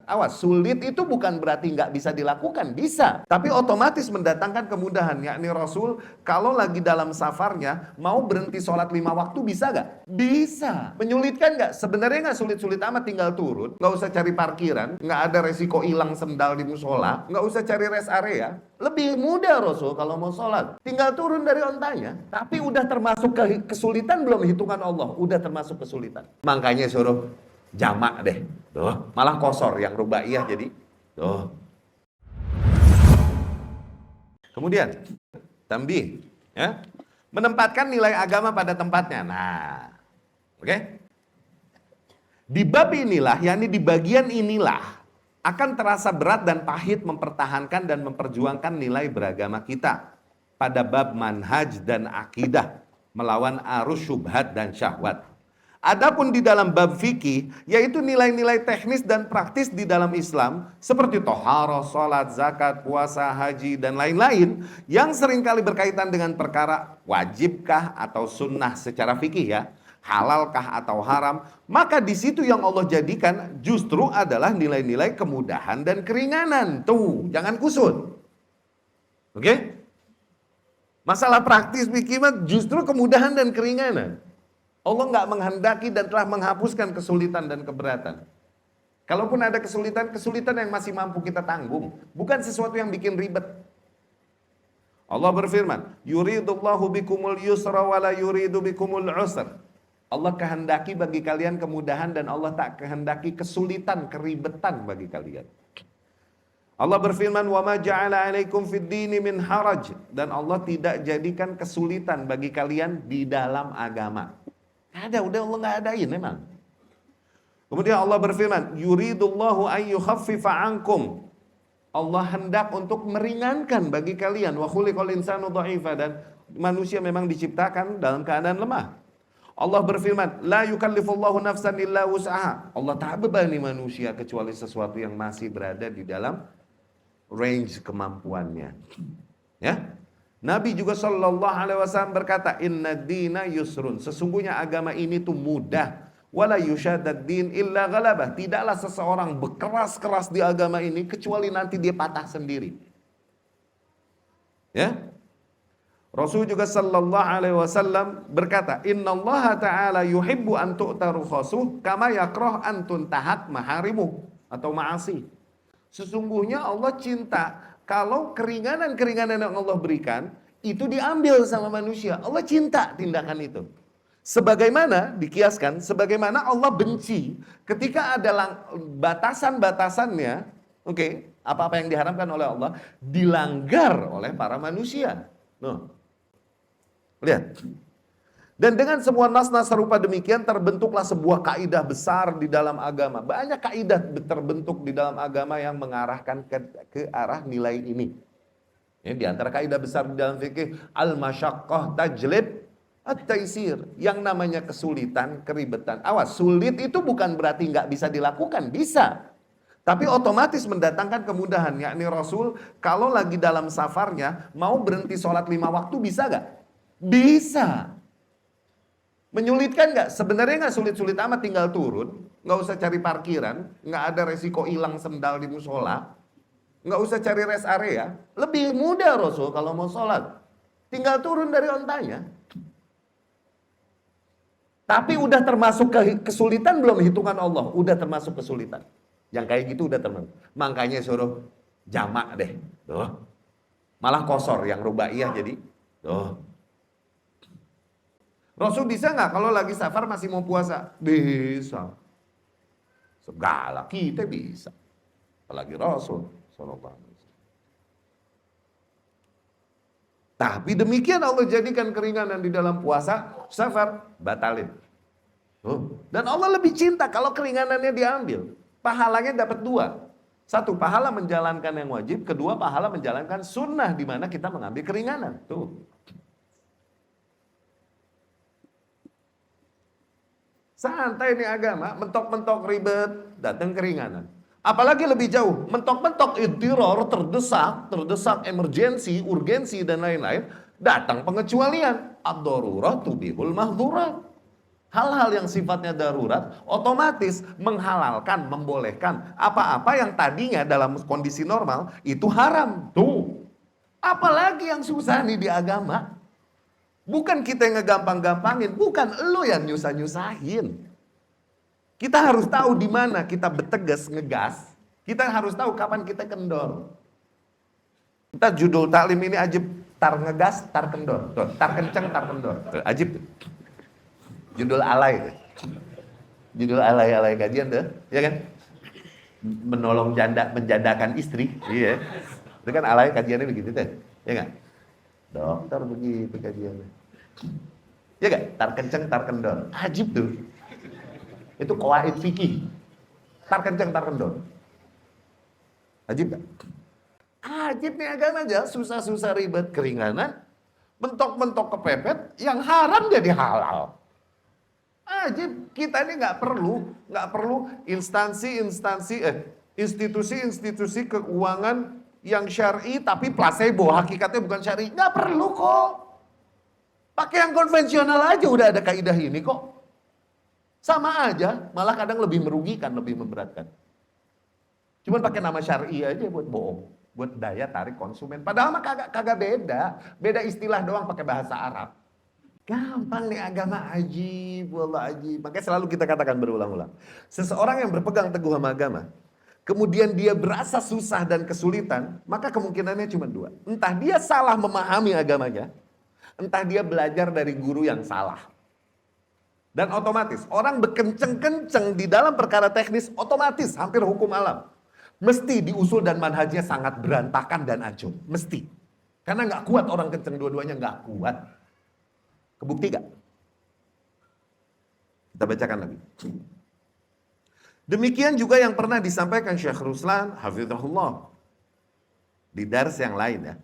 Awas, sulit itu bukan berarti nggak bisa dilakukan, bisa. Tapi otomatis mendatangkan kemudahan. Yakni Rasul kalau lagi dalam safarnya mau berhenti sholat 5 waktu bisa nggak? Bisa. Menyulitkan nggak? Sebenarnya nggak sulit-sulit amat, tinggal turun. Nggak usah cari parkiran, nggak ada resiko hilang sendal di musola, nggak usah cari rest area. Lebih mudah Rasul kalau mau sholat. Tinggal turun dari ontanya. Tapi udah termasuk kesulitan belum hitungan Allah? Udah termasuk kesulitan. Makanya suruh jamak deh. Tuh, malah kosor yang rubaiyah jadi. Tuh. Kemudian, tambih. Ya. Menempatkan nilai agama pada tempatnya. Nah, oke? Di bab inilah, yakni di bagian inilah, akan terasa berat dan pahit mempertahankan dan memperjuangkan nilai beragama kita pada bab manhaj dan akidah melawan arus syubhat dan syahwat. Adapun di dalam bab fikih, yaitu nilai-nilai teknis dan praktis di dalam Islam seperti toharoh, sholat, zakat, puasa, haji, dan lain-lain yang seringkali berkaitan dengan perkara wajibkah atau sunnah secara fikih ya, halalkah atau haram, maka di situ yang Allah jadikan justru adalah nilai-nilai kemudahan dan keringanan. Tuh, jangan kusut. Oke? Masalah praktis fikih justru kemudahan dan keringanan. Allah nggak menghendaki dan telah menghapuskan kesulitan dan keberatan. Kalaupun ada kesulitan yang masih mampu kita tanggung, bukan sesuatu yang bikin ribet. Allah berfirman, yuridullahu bikumul yusra wa la yuridu bikumul usr. Allah kehendaki bagi kalian kemudahan dan Allah tak kehendaki kesulitan, keribetan bagi kalian. Allah berfirman, wa ma ja'ala 'alaikum fid dini min haraj, dan Allah tidak jadikan kesulitan bagi kalian di dalam agama. Ada, udah Allah nggak adain memang. Kemudian Allah berfirman, yuridullahu an yukhaffifa ankum. Allah hendak untuk meringankan bagi kalian. Wa khuliqal insanu dha'ifa, dan manusia memang diciptakan dalam keadaan lemah. Allah berfirman, la yukallifullahu nafsan illa wus'aha. Allah tak bebani manusia kecuali sesuatu yang masih berada di dalam range kemampuannya. Ya? Nabi juga sallallahu alaihi wasallam berkata, inna dina yusrun. Sesungguhnya agama ini tuh mudah. Wala yushadad din illa ghalabah. Tidaklah seseorang berkeras-keras di agama ini kecuali nanti dia patah sendiri. Ya? Rasul juga sallallahu alaihi wasallam berkata, innallaha ta'ala yuhibbu an tu'ta rukhasuh kama yakrah an tuntahat maharimuh atau ma'asi. Sesungguhnya Allah cinta kalau keringanan-keringanan yang Allah berikan itu diambil sama manusia. Allah cinta tindakan itu. Sebagaimana dikiaskan, sebagaimana Allah benci ketika ada batasan-batasannya, oke, apa-apa yang diharamkan oleh Allah dilanggar oleh para manusia. Noh. Lihat. Dan dengan semua nas-nas serupa demikian terbentuklah sebuah kaidah besar di dalam agama. Banyak kaidah terbentuk di dalam agama yang mengarahkan ke arah nilai ini. Ini di antara kaidah besar di dalam fikih, al-masyaqqah tajlib at-taisir. Yang namanya kesulitan, keribetan. Awas, sulit itu bukan berarti nggak bisa dilakukan, bisa. Tapi otomatis mendatangkan kemudahan. Yakni Rasul kalau lagi dalam safarnya mau berhenti sholat 5 waktu bisa nggak? Bisa. Menyulitkan nggak? Sebenarnya nggak sulit-sulit amat, tinggal turun, nggak usah cari parkiran, nggak ada resiko hilang sendal di musola, nggak usah cari rest area. Lebih mudah Rasul kalau mau sholat, tinggal turun dari ontanya. Tapi udah termasuk kesulitan belum hitungan Allah? Udah termasuk kesulitan. Yang kayak gitu udah termasuk. Makanya suruh jamak deh, tuh. Malah kosor yang rubaiyah jadi, tuh. Rasul bisa nggak kalau lagi safar masih mau puasa? Bisa. Segala kita bisa. Apalagi Rasul sallallahu alaihi wasallam. Tapi demikian Allah jadikan keringanan di dalam puasa, safar, batalin. Dan Allah lebih cinta kalau keringanannya diambil. Pahalanya dapat 2. 1, pahala menjalankan yang wajib. 2, pahala menjalankan sunnah di mana kita mengambil keringanan. Tuh. Santai nih agama, mentok-mentok ribet, datang keringanan. Apalagi lebih jauh, mentok-mentok idtiror, terdesak, emergensi, urgensi dan lain-lain, datang pengecualian. Ad-darurah tubihul mahdzurat. Hal-hal yang sifatnya darurat otomatis menghalalkan, membolehkan apa-apa yang tadinya dalam kondisi normal itu haram. Tuh. Apalagi yang susah nih di agama. Bukan kita yang ngegampang-gampangin, bukan elu yang nyusah-nyusahin. Kita harus tahu di mana kita betegas, ngegas. Kita harus tahu kapan kita kendor. Kita judul taklim ini ajib, tar ngegas, tar kendor. Tuh, tar kenceng, tar kendor. Tuh, ajib tuh. Judul alay. Judul alay-alay kajian tuh, ya kan? Menolong janda, menjandakan istri. Iya. Itu kan alay kajiannya begitu tuh. Ya enggak? Dokter begitu kajiannya. Ya enggak? Tar kenceng, tar kendor. Ajib tuh. Itu qawaid fikih. Tar kenceng, tar kendor. Ajib enggak? Ajib nih agama aja, susah-susah ribet, keringanan, mentok-mentok kepepet, yang haram jadi halal. Ajib, kita ini nggak perlu institusi-institusi keuangan yang syar'i tapi placebo, hakikatnya bukan syar'i. Nggak perlu kok. Pakai yang konvensional aja udah ada kaidah ini kok. Sama aja, malah kadang lebih merugikan, lebih memberatkan. Cuman pakai nama syar'i aja buat bohong, buat daya tarik konsumen. Padahal mah kagak beda istilah doang pakai bahasa Arab. Gampang nih agama, ajib, wallah ajib. Makanya selalu kita katakan berulang-ulang. Seseorang yang berpegang teguh sama agama, kemudian dia berasa susah dan kesulitan, maka kemungkinannya cuma dua. Entah dia salah memahami agamanya, entah dia belajar dari guru yang salah. Dan otomatis, orang berkenceng-kenceng di dalam perkara teknis, otomatis hampir hukum alam. Mesti diusul dan manhajnya sangat berantakan dan acuh. Mesti. Karena nggak kuat orang kenceng dua-duanya, nggak kuat. Kebukti gak? Kita bacakan lagi. Demikian juga yang pernah disampaikan Syekh Ruslan hafizahullah di dars yang lain ya.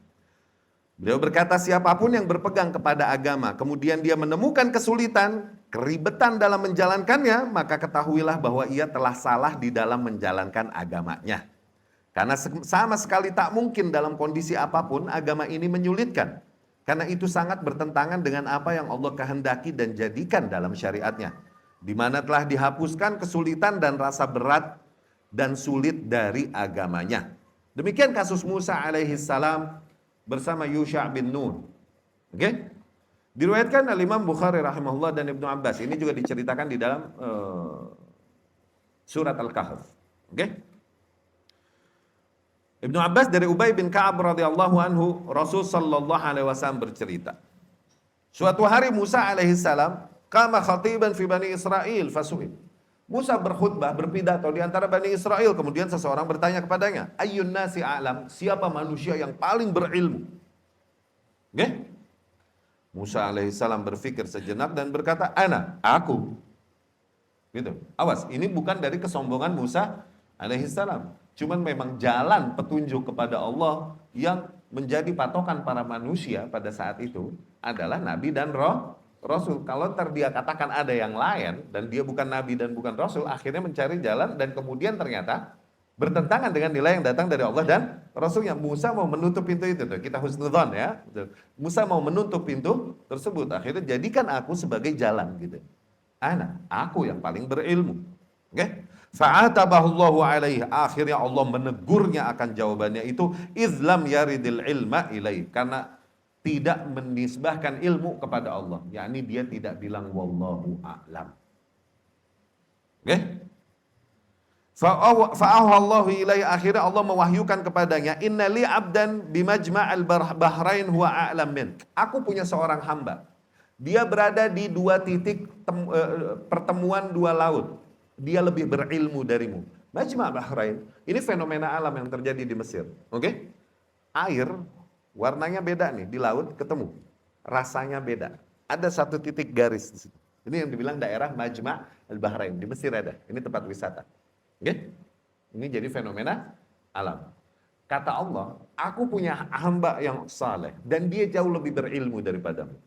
Beliau berkata, siapapun yang berpegang kepada agama kemudian dia menemukan kesulitan, keribetan dalam menjalankannya, maka ketahuilah bahwa ia telah salah di dalam menjalankan agamanya. Karena sama sekali tak mungkin dalam kondisi apapun agama ini menyulitkan. Karena itu sangat bertentangan dengan apa yang Allah kehendaki dan jadikan dalam syariatnya. Di mana telah dihapuskan kesulitan dan rasa berat dan sulit dari agamanya. Demikian kasus Musa alaihi salam bersama Yusha' bin Nun. Oke? Diriwayatkan oleh Imam Bukhari rahimahullah dan Ibnu Abbas. Ini juga diceritakan di dalam surat Al-Kahf. Oke? Ibnu Abbas dari Ubay bin Ka'ab radhiyallahu anhu, Rasul sallallahu alaihi wasallam bercerita. Suatu hari Musa alaihi salam qama khatiban fi Bani Israil fasu'il. Musa berkhutbah, berpidato di antara Bani Israel, kemudian seseorang bertanya kepadanya, ayyun nasi a'lam, siapa manusia yang paling berilmu? Oke? Musa alaihi salam berpikir sejenak dan berkata, ana, aku. Gitu. Awas, ini bukan dari kesombongan Musa alaihi salam. Cuman memang jalan petunjuk kepada Allah yang menjadi patokan para manusia pada saat itu adalah Nabi dan Rasul. Kalau dia katakan ada yang lain dan dia bukan Nabi dan bukan Rasul, akhirnya mencari jalan dan kemudian ternyata bertentangan dengan nilai yang datang dari Allah dan Rasulnya. Musa mau menutup pintu itu, kita husnudzon ya. Musa mau menutup pintu tersebut, akhirnya jadikan aku sebagai jalan gitu. Aku yang paling berilmu. Oke? Fa'atabahullahu alaihi, akhirnya Allah menegurnya akan jawabannya itu, izlam yaridil ilma ilaih, karena tidak menisbahkan ilmu kepada Allah, yakni dia tidak bilang wallahu a'lam. Oke? Fa'ahallahu ilaihi, akhirnya Allah mewahyukan kepadanya, innali abdan bimajma'al bahrain huwa a'lam min. Aku punya seorang hamba, dia berada di dua titik pertemuan dua laut. Dia lebih berilmu darimu. Majma' Bahrain. Ini fenomena alam yang terjadi di Mesir. Oke? Air warnanya beda nih di laut ketemu. Rasanya beda. Ada satu titik garis di situ. Ini yang dibilang daerah Majma' Al-Bahrain. Di Mesir ada. Ini tempat wisata. Oke? Ini jadi fenomena alam. Kata Allah, aku punya hamba yang saleh dan dia jauh lebih berilmu daripadamu.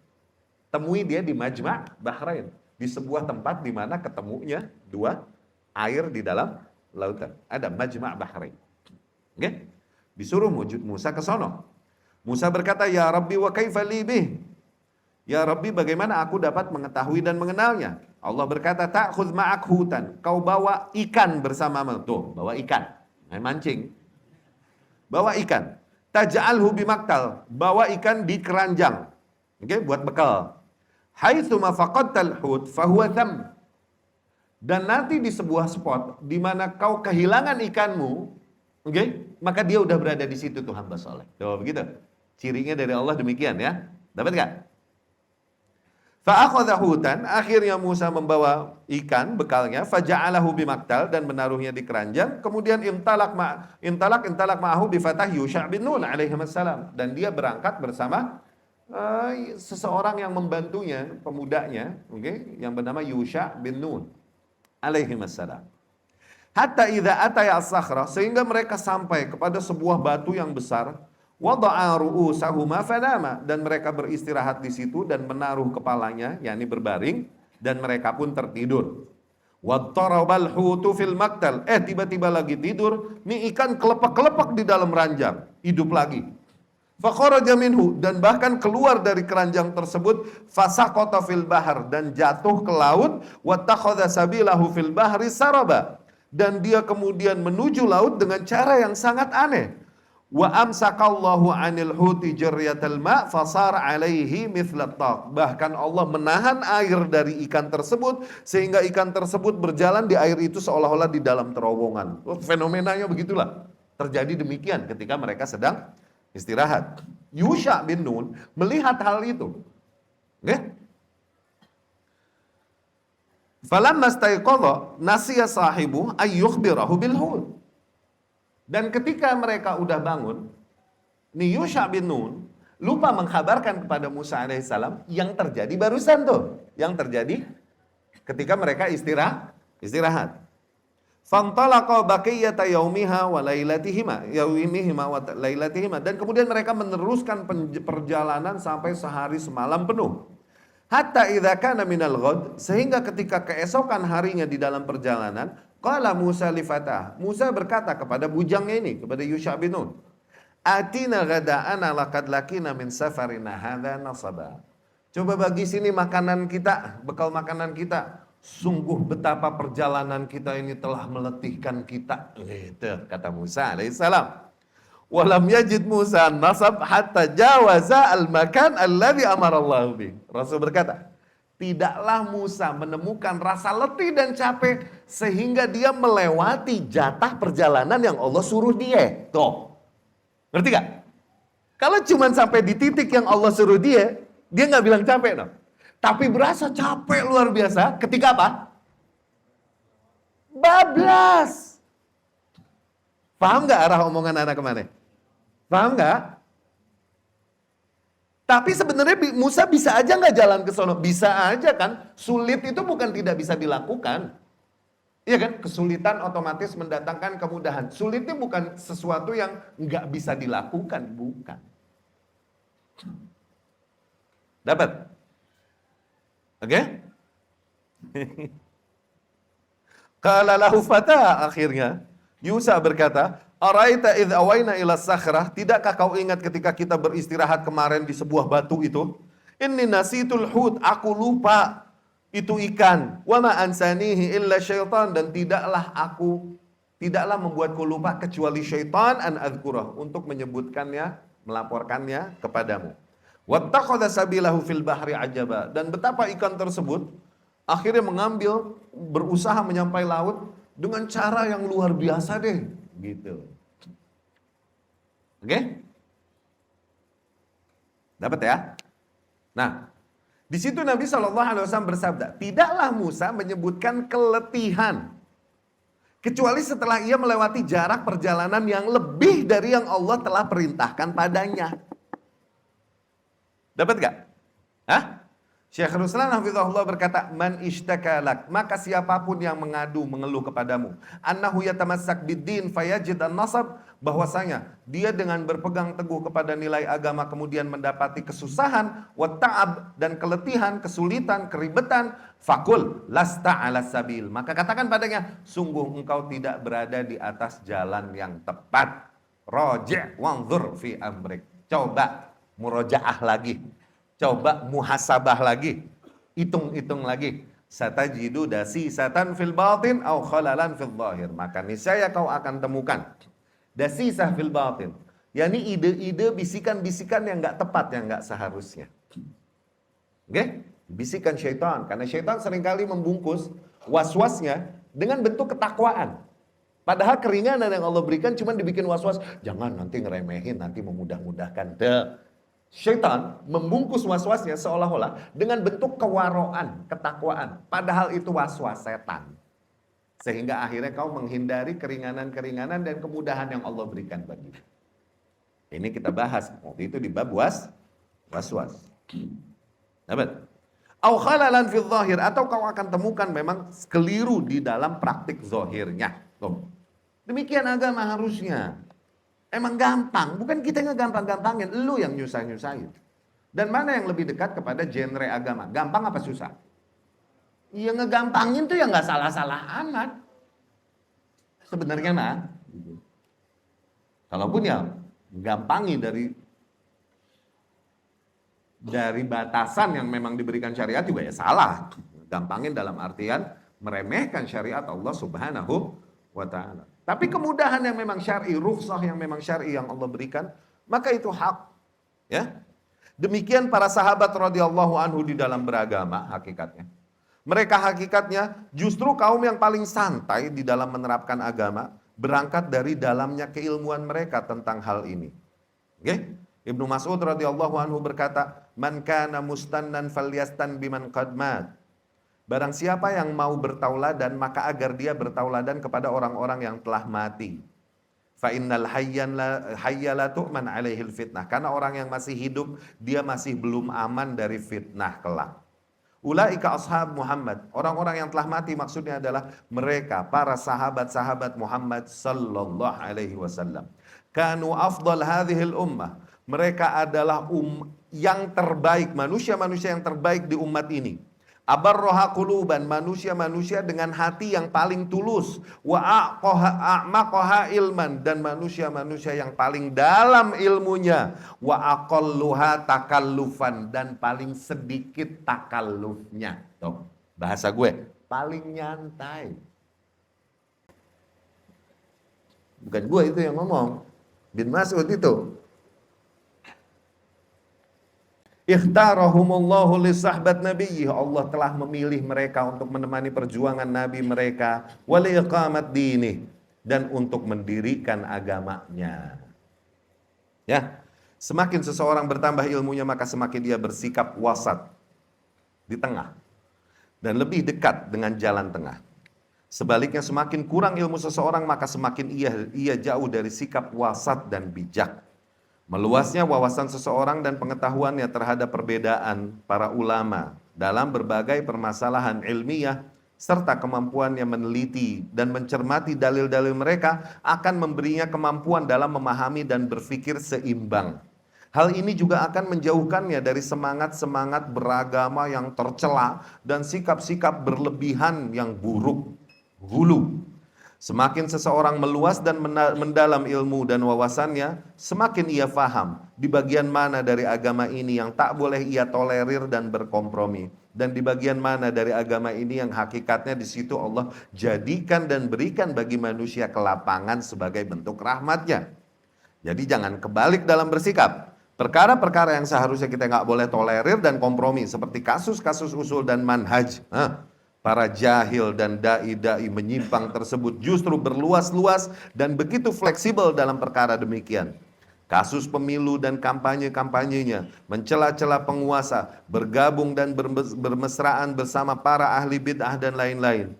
Temui dia di Majma' Bahrain. Di sebuah tempat di mana ketemunya dua air di dalam lautan. Ada Majma' Bahrain. Oke? Disuruh Musa ke sono. Musa berkata, ya Rabbi wa kaifa li bih? Ya Rabbi, bagaimana aku dapat mengetahui dan mengenalnya? Allah berkata, ta'khudh ma'ak hutan. Kau bawa ikan bersamamu. Tuh, bawa ikan. Mancing. Bawa ikan. Taj'alhu bimaktal. Bawa ikan di keranjang. Oke, buat bekal. Haitsu ma faqadtal hut fahuwa tham. Dan nanti di sebuah spot di mana kau kehilangan ikanmu, oke, maka dia udah berada di situ tuh hamba soleh. Tuh begitu. Cirinya dari Allah demikian ya. Dapat gak? Fa'akhadha hutan, akhirnya Musa membawa ikan bekalnya, faja'alahu bimaktal, dan menaruhnya di keranjang. Kemudian intalak ma'ahu bifatah Yusha' bin Nun alaihi wassalam, dan dia berangkat bersama seseorang yang membantunya, pemudanya, yang bernama Yusha' bin Nun alaihi wassalam. Hatta idza ataya as-sakhra, sehingga mereka sampai kepada sebuah batu yang besar. Wada'a ru'usahuma fanama, dan mereka beristirahat di situ dan menaruh kepalanya, yakni berbaring, dan mereka pun tertidur. Wattarabal hutu fil maktal, tiba-tiba lagi tidur, nih ikan kelepak-kelepak di dalam ranjang, hidup lagi. Fakharaja minhu, dan bahkan keluar dari keranjang tersebut, fasaqata fil bahar, dan jatuh ke laut, wattakhadha sabilahu fil bahri saraba, dan dia kemudian menuju laut dengan cara yang sangat aneh. Wa amsakallahu 'anil huti jaryatal ma' fasar 'alaihi mithlat taq. Bahkan Allah menahan air dari ikan tersebut sehingga ikan tersebut berjalan di air itu seolah-olah di dalam terowongan. Fenomenanya begitulah. Terjadi demikian ketika mereka sedang istirahat. Yusha bin Nun melihat hal itu. Falamma staiqadha nasiya sahibu ayyukhbirahu bil hud. Dan ketika mereka udah bangun, nih Yusha bin Nun lupa mengkabarkan kepada Musa alaihissalam yang terjadi barusan tuh. Yang terjadi ketika mereka istirahat. Fantalaqa baqiyata yaumiha wa lailatihima, dan kemudian mereka meneruskan perjalanan sampai sehari semalam penuh. Hatta idza kana minal ghad, sehingga ketika keesokan harinya di dalam perjalanan, qala Musa li fatah, Musa berkata kepada bujangnya ini, kepada Yusha bin Nun, atina ghada'ana laqad lakina min safarina hadza nasaba. Coba bagi sini makanan kita, bekal makanan kita. Sungguh betapa perjalanan kita ini telah meletihkan kita. Gitu kata Musa alaihissalam. Walam yajid Musa nasab hatta jawaza al-makan alladhi amarallahu bih. Rasul berkata, tidaklah Musa menemukan rasa letih dan capek sehingga dia melewati jatah perjalanan yang Allah suruh dia. Tuh. Ngerti gak? Kalau cuma sampai di titik yang Allah suruh dia nggak bilang capek dong. Tapi berasa capek luar biasa ketika apa? Bablas. Paham gak arah omongan anak kemana? Paham gak? Tapi sebenarnya Musa bisa aja nggak jalan ke sono? Bisa aja kan? Sulit itu bukan tidak bisa dilakukan. Iya kan? Kesulitan otomatis mendatangkan kemudahan. Sulit itu bukan sesuatu yang nggak bisa dilakukan, bukan. Dapat? Oke? Qala lahu fata, akhirnya Yusha berkata, araita idh awaina ila sakhrah, tidakkah kau ingat ketika kita beristirahat kemarin di sebuah batu itu? Inni nasitul hut, aku lupa itu ikan. Wa ma ansanihi illa syaitan, dan tidaklah membuatku lupa kecuali syaitan an adzkurah, untuk menyebutkannya, melaporkannya kepadamu. Wattakhadha sabilahu fil bahri ajaba, dan betapa ikan tersebut akhirnya berusaha menyampai laut dengan cara yang luar biasa deh, gitu. Oke? Dapat ya? Nah, di situ Nabi SAW bersabda, tidaklah Musa menyebutkan keletihan kecuali setelah ia melewati jarak perjalanan yang lebih dari yang Allah telah perintahkan padanya. Dapat gak? Hah? Syekh Ruslan hafizahullah berkata, man ishtakalak, maka siapapun yang mengeluh kepadamu, annahu yatamassak biddin fayajid an-nasab, bahwasanya dia dengan berpegang teguh kepada nilai agama kemudian mendapati kesusahan, watta'ab, dan keletihan, kesulitan, keribetan, fakul lasta ala sabil, maka katakan padanya, sungguh engkau tidak berada di atas jalan yang tepat. Roji' wanzur fi amrik, coba murojaah lagi, Coba muhasabah lagi, hitung-hitung lagi. Satajidu dasisatan fil batin au khalalan fil zahir. Maka niscaya kau akan temukan dasisah fil batin, yakni ide-ide, bisikan-bisikan yang nggak tepat, yang nggak seharusnya. Oke? Bisikan syaitan, karena syaitan seringkali membungkus was-wasnya dengan bentuk ketakwaan. Padahal keringanan yang Allah berikan cuma dibikin was-was, jangan nanti ngeremehin, nanti memudah-mudahkan. Syaitan membungkus was-wasnya seolah-olah dengan bentuk kewaroan, ketakwaan. Padahal itu was-was setan. Sehingga akhirnya kau menghindari keringanan-keringanan dan kemudahan yang Allah berikan bagi. Ini kita bahas waktu itu di bab was-was. Dapat? Au khalalan fil zahir, atau kau akan temukan memang keliru di dalam praktik zahirnya. Demikian agama harusnya. Emang gampang, bukan kita yang gampang-gampangin, lu yang nyusah-nyusahin. Dan mana yang lebih dekat kepada genre agama? Gampang apa susah? Ya ngegampangin tuh ya nggak salah-salah amat. Sebenarnya mah, kalaupun ya gampangi dari batasan yang memang diberikan syariat juga ya salah. Gampangin dalam artian meremehkan syariat Allah Subhanahu wa ta'ala. Tapi kemudahan yang memang syar'i, rukhsah yang memang syar'i yang Allah berikan, maka itu hak. Ya. Demikian para sahabat radhiyallahu anhu di dalam beragama hakikatnya. Mereka hakikatnya justru kaum yang paling santai di dalam menerapkan agama, berangkat dari dalamnya keilmuan mereka tentang hal ini. Oke? Ibnu Mas'ud radhiyallahu anhu berkata, "Man kana mustannan falyastan biman qad mat." Barang siapa yang mau bertauladan, maka agar dia bertauladan kepada orang-orang yang telah mati. Fa innal hayya la tu'man 'alaihil fitnah. Karena orang yang masih hidup, dia masih belum aman dari fitnah kelak. Ulaika ashab Muhammad. Orang-orang yang telah mati maksudnya adalah mereka, para sahabat-sahabat Muhammad sallallahu alaihi wasallam. Kanu afdal hadhil ummah. Mereka adalah yang terbaik, manusia-manusia yang terbaik di umat ini. Abarroha quluban, manusia-manusia dengan hati yang paling tulus. Wa a'maqaha ilman, dan manusia-manusia yang paling dalam ilmunya. Wa aqalluha takallufan, dan paling sedikit takallufnya. Tuh, bahasa gue, paling nyantai. Bukan gue itu yang ngomong, bin Mas'ud itu. Ikhtarahumullahu li sahbat nabiyyi. Allah telah memilih mereka untuk menemani perjuangan nabi mereka, wali iqamat dinih, dan untuk mendirikan agamanya. Ya, semakin seseorang bertambah ilmunya, maka semakin dia bersikap wasat, di tengah, dan lebih dekat dengan jalan tengah. Sebaliknya, semakin kurang ilmu seseorang, maka semakin ia jauh dari sikap wasat dan bijak. Meluasnya wawasan seseorang dan pengetahuannya terhadap perbedaan para ulama dalam berbagai permasalahan ilmiah, serta kemampuannya meneliti dan mencermati dalil-dalil mereka akan memberinya kemampuan dalam memahami dan berpikir seimbang. Hal ini juga akan menjauhkannya dari semangat-semangat beragama yang tercela dan sikap-sikap berlebihan yang buruk, hulu. Semakin seseorang meluas dan mendalam ilmu dan wawasannya, semakin ia faham di bagian mana dari agama ini yang tak boleh ia tolerir dan berkompromi, dan di bagian mana dari agama ini yang hakikatnya di situ Allah jadikan dan berikan bagi manusia kelapangan sebagai bentuk rahmatnya. Jadi jangan kebalik dalam bersikap. Perkara-perkara yang seharusnya kita nggak boleh tolerir dan kompromi, seperti kasus-kasus usul dan manhaj. Para jahil dan da'i-da'i menyimpang tersebut justru berluas-luas dan begitu fleksibel dalam perkara demikian. Kasus pemilu dan kampanye-kampanyenya, mencela-cela penguasa, bergabung dan bermesraan bersama para ahli bid'ah dan lain-lain.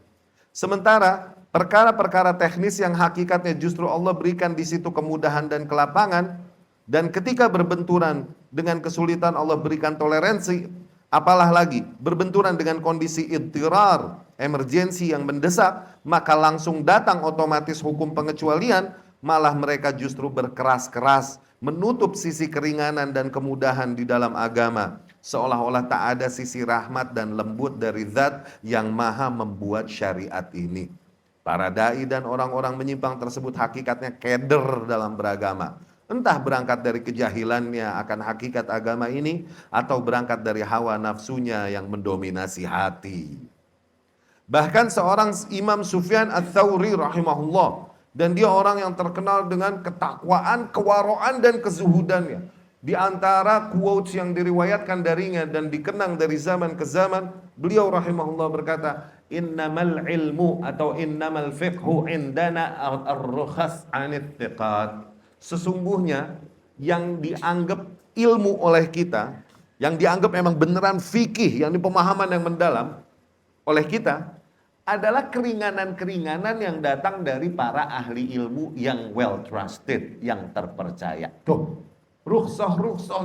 Sementara perkara-perkara teknis yang hakikatnya justru Allah berikan di situ kemudahan dan kelapangan, dan ketika berbenturan dengan kesulitan Allah berikan toleransi. Apalah lagi berbenturan dengan kondisi idtirar, emergensi yang mendesak, maka langsung datang otomatis hukum pengecualian. Malah mereka justru berkeras-keras menutup sisi keringanan dan kemudahan di dalam agama, seolah-olah tak ada sisi rahmat dan lembut dari zat yang maha membuat syariat ini. Para dai dan orang-orang menyimpang tersebut hakikatnya keder dalam beragama. Entah berangkat dari kejahilannya akan hakikat agama ini, atau berangkat dari hawa nafsunya yang mendominasi hati. Bahkan seorang Imam Sufyan Ats-Tsauri rahimahullah, dan dia orang yang terkenal dengan ketakwaan, kewaraan, dan kezuhudannya. Di antara quotes yang diriwayatkan darinya dan dikenang dari zaman ke zaman, beliau rahimahullah berkata, innamal ilmu atau innamal fiqhu indana ar-rukhas anit thiqat. Sesungguhnya yang dianggap ilmu oleh kita, yang dianggap memang beneran fikih, yang di pemahaman yang mendalam oleh kita, adalah keringanan-keringanan yang datang dari para ahli ilmu yang well trusted, yang terpercaya. Tuh, rukhsah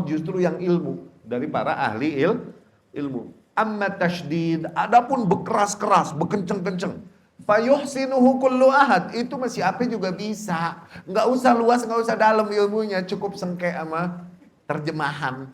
justru yang ilmu dari para ahli ilmu. Amma tasydid, adapun bekeras-keras, bekenceng-kenceng, fayuhsinuhu kullu ahad, itu masih apa juga bisa. Nggak usah luas, nggak usah dalam ilmunya, cukup sengke sama terjemahan.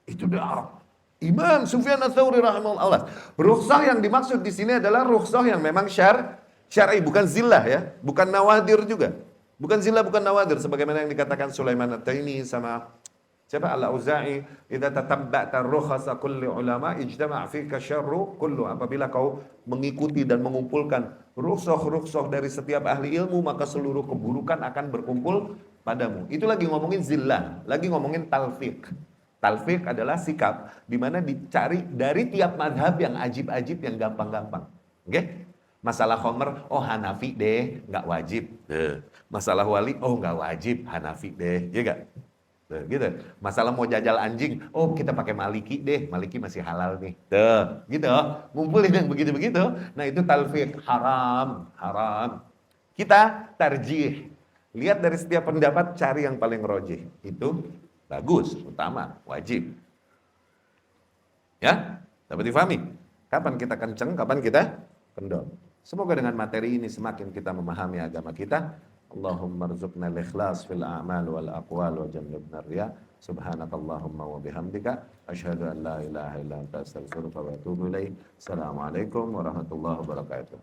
Itu dah Imam Sufyan Ats-Tsauri rahimahullah. Rukhsah yang dimaksud di sini adalah rukhsah yang memang syar'i, bukan zillah ya, bukan nawadir juga. Bukan zillah, bukan nawadir, sebagaimana yang dikatakan Sulaiman At-Taimi sama siapa Al-Auza'i, idza tatabba'ta rukhasa kulli ulama ijtama' fika syarru kullu. Apabila kau mengikuti dan mengumpulkan rukhsah dari setiap ahli ilmu, maka seluruh keburukan akan berkumpul padamu. Itu lagi ngomongin zillah, lagi ngomongin talfiq. Talfiq adalah sikap di mana dicari dari tiap madhab yang ajib-ajib, yang gampang-gampang. Oke? Masalah khomer, oh Hanafi deh, nggak wajib. Masalah wali, oh nggak wajib, Hanafi deh, ya nggak? Gitu. Masalah mau jajal anjing, oh kita pakai Maliki deh, Maliki masih halal nih. Tuh, gitu. Ngumpulin yang begitu-begitu. Nah itu talfiq, haram. Kita tarjih. Lihat dari setiap pendapat, cari yang paling rojih. Itu bagus, utama, wajib. Ya, dapat difahami? Kapan kita kenceng, kapan kita kendor. Semoga dengan materi ini semakin kita memahami agama kita. Allahumma rzuqna al-ikhlas fil a'mal wal aqwal wa jannibna riya. Subhanakallahumma wa bihamdika asyhadu an la ilaha illa anta astaghfiruka wa atubu ilaik. Assalamualaikum warahmatullahi wabarakatuh.